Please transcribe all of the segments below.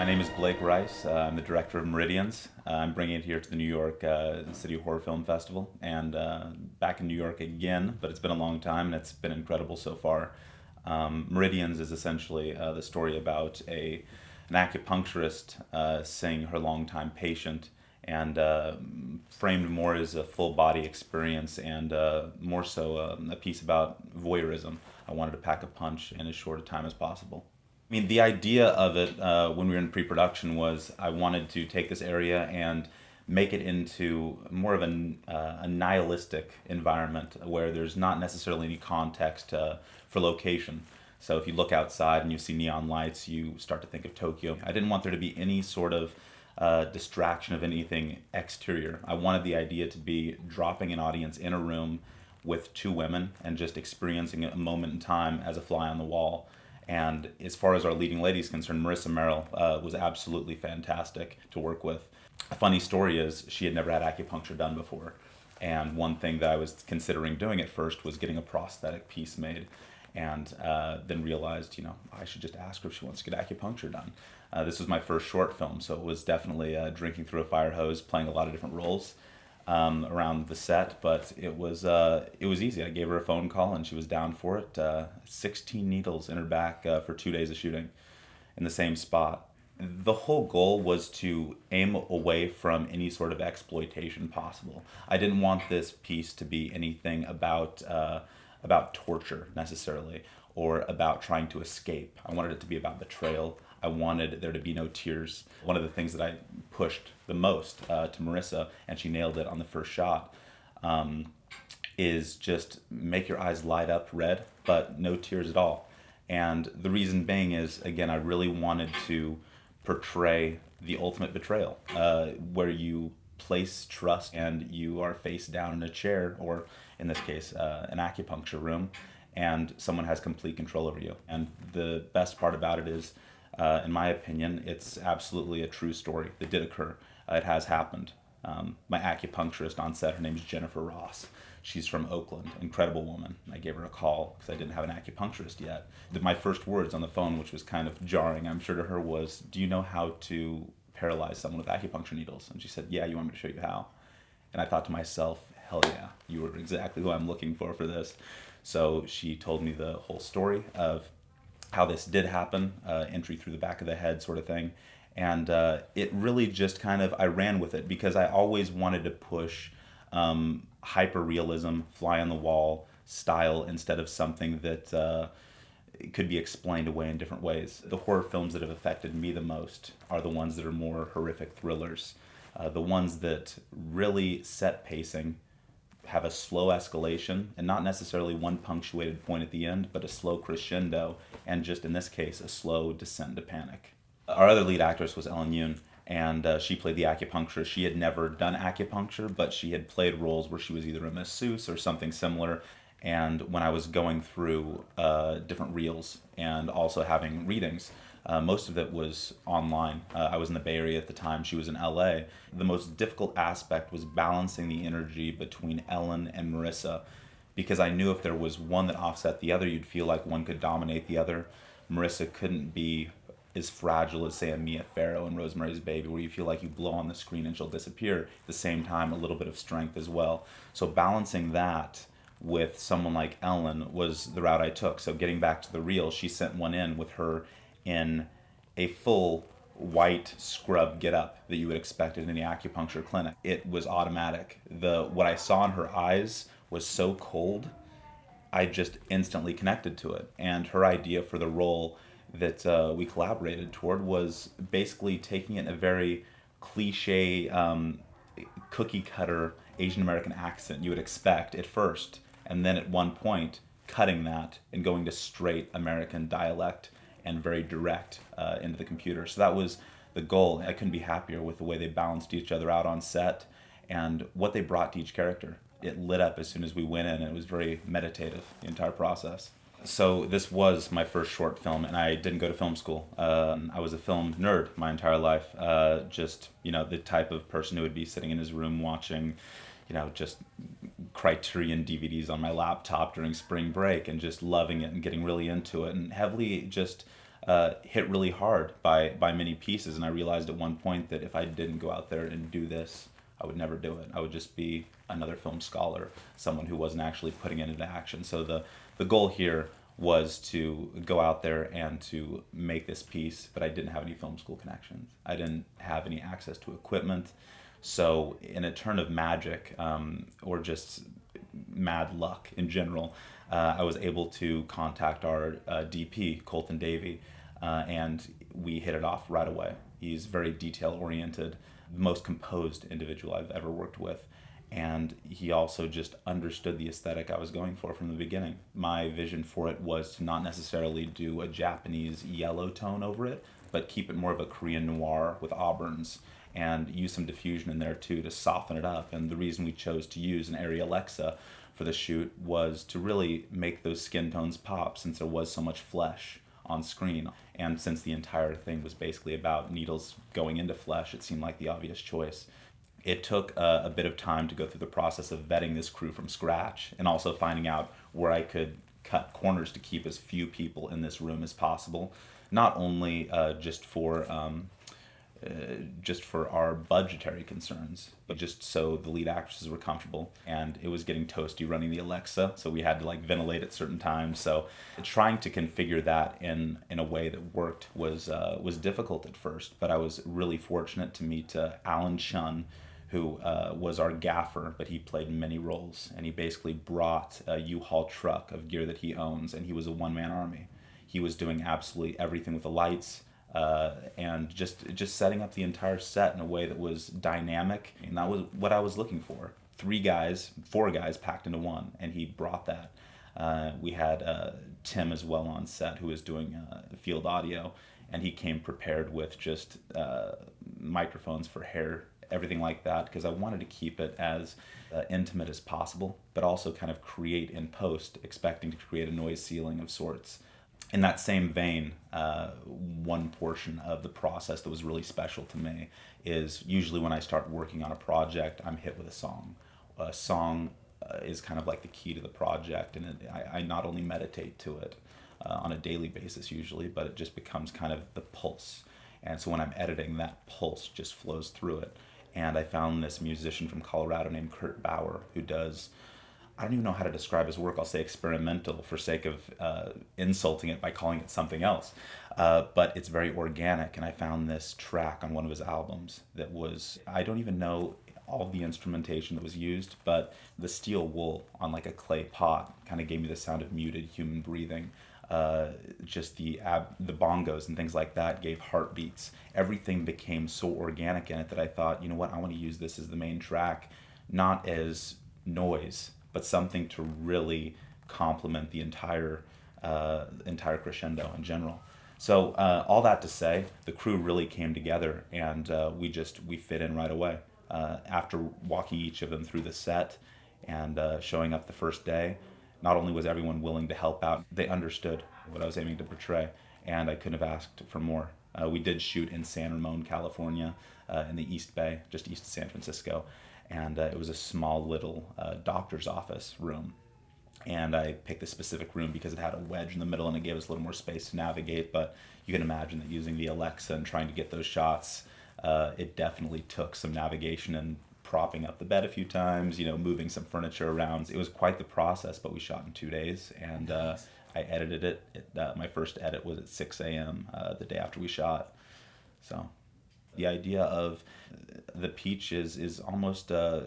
name is Blake Rice. I'm the director of Meridians. I'm bringing it here to the New York City Horror Film Festival, and back in New York again, but it's been a long time and it's been incredible so far. Meridians is essentially the story about an acupuncturist seeing her longtime patient, and framed more as a full body experience and more so a piece about voyeurism. I wanted to pack a punch in as short a time as possible. I mean, the idea of it when we were in pre-production was I wanted to take this area and make it into more of a nihilistic environment where there's not necessarily any context for location. So if you look outside and you see neon lights, you start to think of Tokyo. I didn't want there to be any sort of distraction of anything exterior. I wanted the idea to be dropping an audience in a room with two women and just experiencing a moment in time as a fly on the wall. And as far as our leading lady is concerned, Marissa Merrill was absolutely fantastic to work with. A funny story is she had never had acupuncture done before. And one thing that I was considering doing at first was getting a prosthetic piece made. And then realized, I should just ask her if she wants to get acupuncture done. This was my first short film, so it was definitely drinking through a fire hose, playing a lot of different roles around the set, but it was easy. I gave her a phone call and she was down for it. 16 needles in her back for 2 days of shooting in the same spot. The whole goal was to aim away from any sort of exploitation possible. I didn't want this piece to be anything about torture necessarily, or about trying to escape. I wanted it to be about betrayal. I wanted there to be no tears. One of the things that I pushed the most to Marissa, and she nailed it on the first shot, is just make your eyes light up red, but no tears at all. And the reason being is, again, I really wanted to portray the ultimate betrayal, where you place trust and you are face down in a chair, or in this case, an acupuncture room, and someone has complete control over you. And the best part about it is, in my opinion, it's absolutely a true story that did occur. It has happened. My acupuncturist on set, her name is Jennifer Ross. She's from Oakland, incredible woman. I gave her a call because I didn't have an acupuncturist yet. My first words on the phone, which was kind of jarring, I'm sure to her, was, "Do you know how to paralyze someone with acupuncture needles?" And she said, "Yeah, you want me to show you how?" And I thought to myself, hell yeah, you were exactly who I'm looking for this. So she told me the whole story of how this did happen, entry through the back of the head sort of thing. And it really just kind of, I ran with it because I always wanted to push hyper-realism, fly-on-the-wall style instead of something that could be explained away in different ways. The horror films that have affected me the most are the ones that are more horrific thrillers. The ones that really set pacing, have a slow escalation, and not necessarily one punctuated point at the end, but a slow crescendo, and just in this case, a slow descent to panic. Our other lead actress was Yeun, and she played the acupuncturist. She had never done acupuncture, but she had played roles where she was either a masseuse or something similar. And when I was going through different reels and also having readings, most of it was online. I was in the Bay Area at the time. She was in LA. The most difficult aspect was balancing the energy between Ellen and Marissa, because I knew if there was one that offset the other, you'd feel like one could dominate the other. Marissa couldn't be as fragile as, say, a Mia Farrow in Rosemary's Baby, where you feel like you blow on the screen and she'll disappear. At the same time, a little bit of strength as well. So balancing that with someone like Ellen was the route I took. So getting back to the reel, she sent one in with her in a full white scrub get-up that you would expect in any acupuncture clinic. It was automatic. What I saw in her eyes was so cold, I just instantly connected to it. And her idea for the role that we collaborated toward was basically taking it in a very cliche, cookie-cutter Asian American accent you would expect at first, and then at one point cutting that and going to straight American dialect and very direct into the computer. So that was the goal. I couldn't be happier with the way they balanced each other out on set and what they brought to each character. It lit up as soon as we went in, and it was very meditative, the entire process. So this was my first short film, and I didn't go to film school. I was a film nerd my entire life. Just, the type of person who would be sitting in his room watching, just Criterion DVDs on my laptop during spring break and just loving it and getting really into it, and heavily just hit really hard by many pieces. And I realized at one point that if I didn't go out there and do this, I would never do it. I would just be another film scholar, someone who wasn't actually putting it into action. So the goal here was to go out there and to make this piece, but I didn't have any film school connections. I didn't have any access to equipment. So in a turn of magic, or just mad luck in general, I was able to contact our DP, Colton Davey, and we hit it off right away. He's very detail oriented, the most composed individual I've ever worked with. And he also just understood the aesthetic I was going for from the beginning. My vision for it was to not necessarily do a Japanese yellow tone over it, but keep it more of a Korean noir with auburns, and use some diffusion in there too to soften it up. And the reason we chose to use an Arri Alexa for the shoot was to really make those skin tones pop, since there was so much flesh on screen. And since the entire thing was basically about needles going into flesh, it seemed like the obvious choice. It took a bit of time to go through the process of vetting this crew from scratch, and also finding out where I could cut corners to keep as few people in this room as possible. Not only just for our budgetary concerns, but just so the lead actresses were comfortable. And it was getting toasty running the Alexa, so we had to like ventilate at certain times. So trying to configure that in a way that worked was difficult at first. But I was really fortunate to meet Alan Chun, who was our gaffer, but he played many roles, and he basically brought a U-Haul truck of gear that he owns, and he was a one-man army. He was doing absolutely everything with the lights, and just setting up the entire set in a way that was dynamic, and that was what I was looking for. 4 guys packed into one, and he brought that. We had Tim as well on set, who was doing field audio, and he came prepared with just microphones for hair, everything like that, because I wanted to keep it as intimate as possible, but also kind of create in post, expecting to create a noise ceiling of sorts. In that same vein, one portion of the process that was really special to me is usually when I start working on a project, I'm hit with a song. A song is kind of like the key to the project, and I not only meditate to it on a daily basis usually, but it just becomes kind of the pulse. And so when I'm editing, that pulse just flows through it. And I found this musician from Colorado named Kurt Bauer, who does, I don't even know how to describe his work. I'll say experimental for sake of insulting it by calling it something else. But it's very organic, and I found this track on one of his albums that was, I don't even know all of the instrumentation that was used, but the steel wool on like a clay pot kind of gave me the sound of muted human breathing. Just the bongos and things like that gave heartbeats. Everything became so organic in it that I thought, you know what, I want to use this as the main track, not as noise, but something to really complement the entire crescendo in general. So all that to say, the crew really came together, and we fit in right away. After walking each of them through the set and showing up the first day, not only was everyone willing to help out, they understood what I was aiming to portray, and I couldn't have asked for more. We did shoot in San Ramon, California, in the East Bay, just east of San Francisco, and it was a small little doctor's office room. And I picked this specific room because it had a wedge in the middle, and it gave us a little more space to navigate. But you can imagine that using the Alexa and trying to get those shots, it definitely took some navigation and propping up the bed a few times, moving some furniture around. It was quite the process, but we shot in 2 days, and I edited it. My first edit was at 6 a.m. The day after we shot. So the idea of the peach is almost a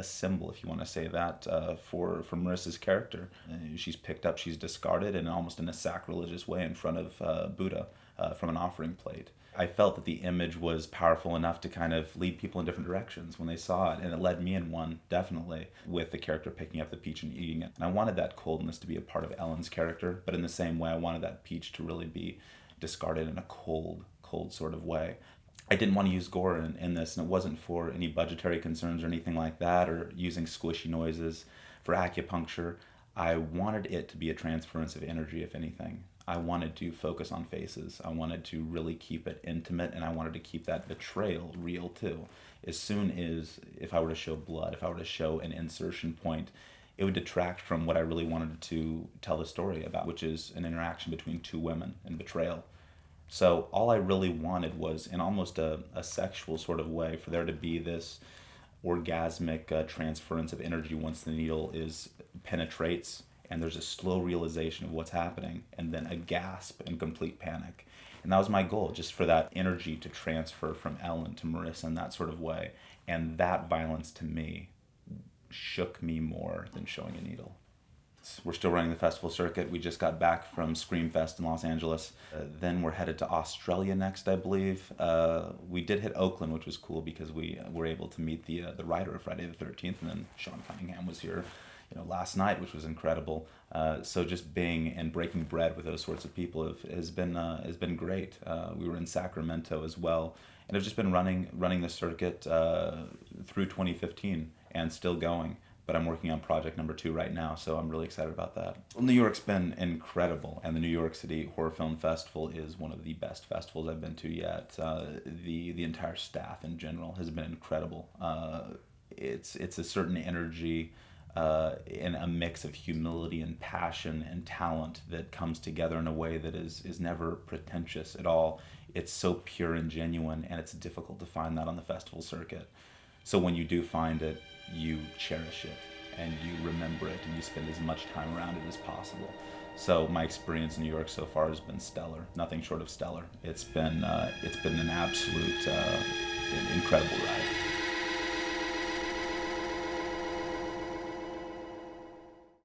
symbol, if you want to say that, for Marissa's character. She's picked up, she's discarded, and almost in a sacrilegious way in front of Buddha from an offering plate. I felt that the image was powerful enough to kind of lead people in different directions when they saw it, and it led me in one, definitely, with the character picking up the peach and eating it. And I wanted that coldness to be a part of Ellen's character, but in the same way, I wanted that peach to really be discarded in a cold sort of way. I didn't want to use gore in this, and it wasn't for any budgetary concerns or anything like that, or using squishy noises for acupuncture. I wanted it to be a transference of energy, if anything. I wanted to focus on faces. I wanted to really keep it intimate, and I wanted to keep that betrayal real too. As soon as, if I were to show blood, if I were to show an insertion point, it would detract from what I really wanted to tell the story about, which is an interaction between two women and betrayal. So all I really wanted was, in almost a sexual sort of way, for there to be this orgasmic transference of energy once the needle is penetrates, and there's a slow realization of what's happening, and then a gasp and complete panic. And that was my goal, just for that energy to transfer from Ellen to Marissa in that sort of way. And that violence to me shook me more than showing a needle. We're still running the festival circuit. We just got back from Screamfest in Los Angeles. Then we're headed to Australia next, I believe. We did hit Oakland, which was cool because we were able to meet the writer of Friday the 13th, and then Sean Cunningham was here, last night, which was incredible. So just being and breaking bread with those sorts of people has been great. We were in Sacramento as well, and I've just been running the circuit through 2015 and still going. But I'm working on project number 2 right now, so I'm really excited about that. Well, New York's been incredible, and the New York City Horror Film Festival is one of the best festivals I've been to yet. The entire staff in general has been incredible. It's a certain energy and a mix of humility and passion and talent that comes together in a way that is never pretentious at all. It's so pure and genuine, and it's difficult to find that on the festival circuit. So when you do find it, you cherish it and you remember it and you spend as much time around it as possible. So my experience in New York so far has been stellar, nothing short of stellar. It's been an absolute incredible ride.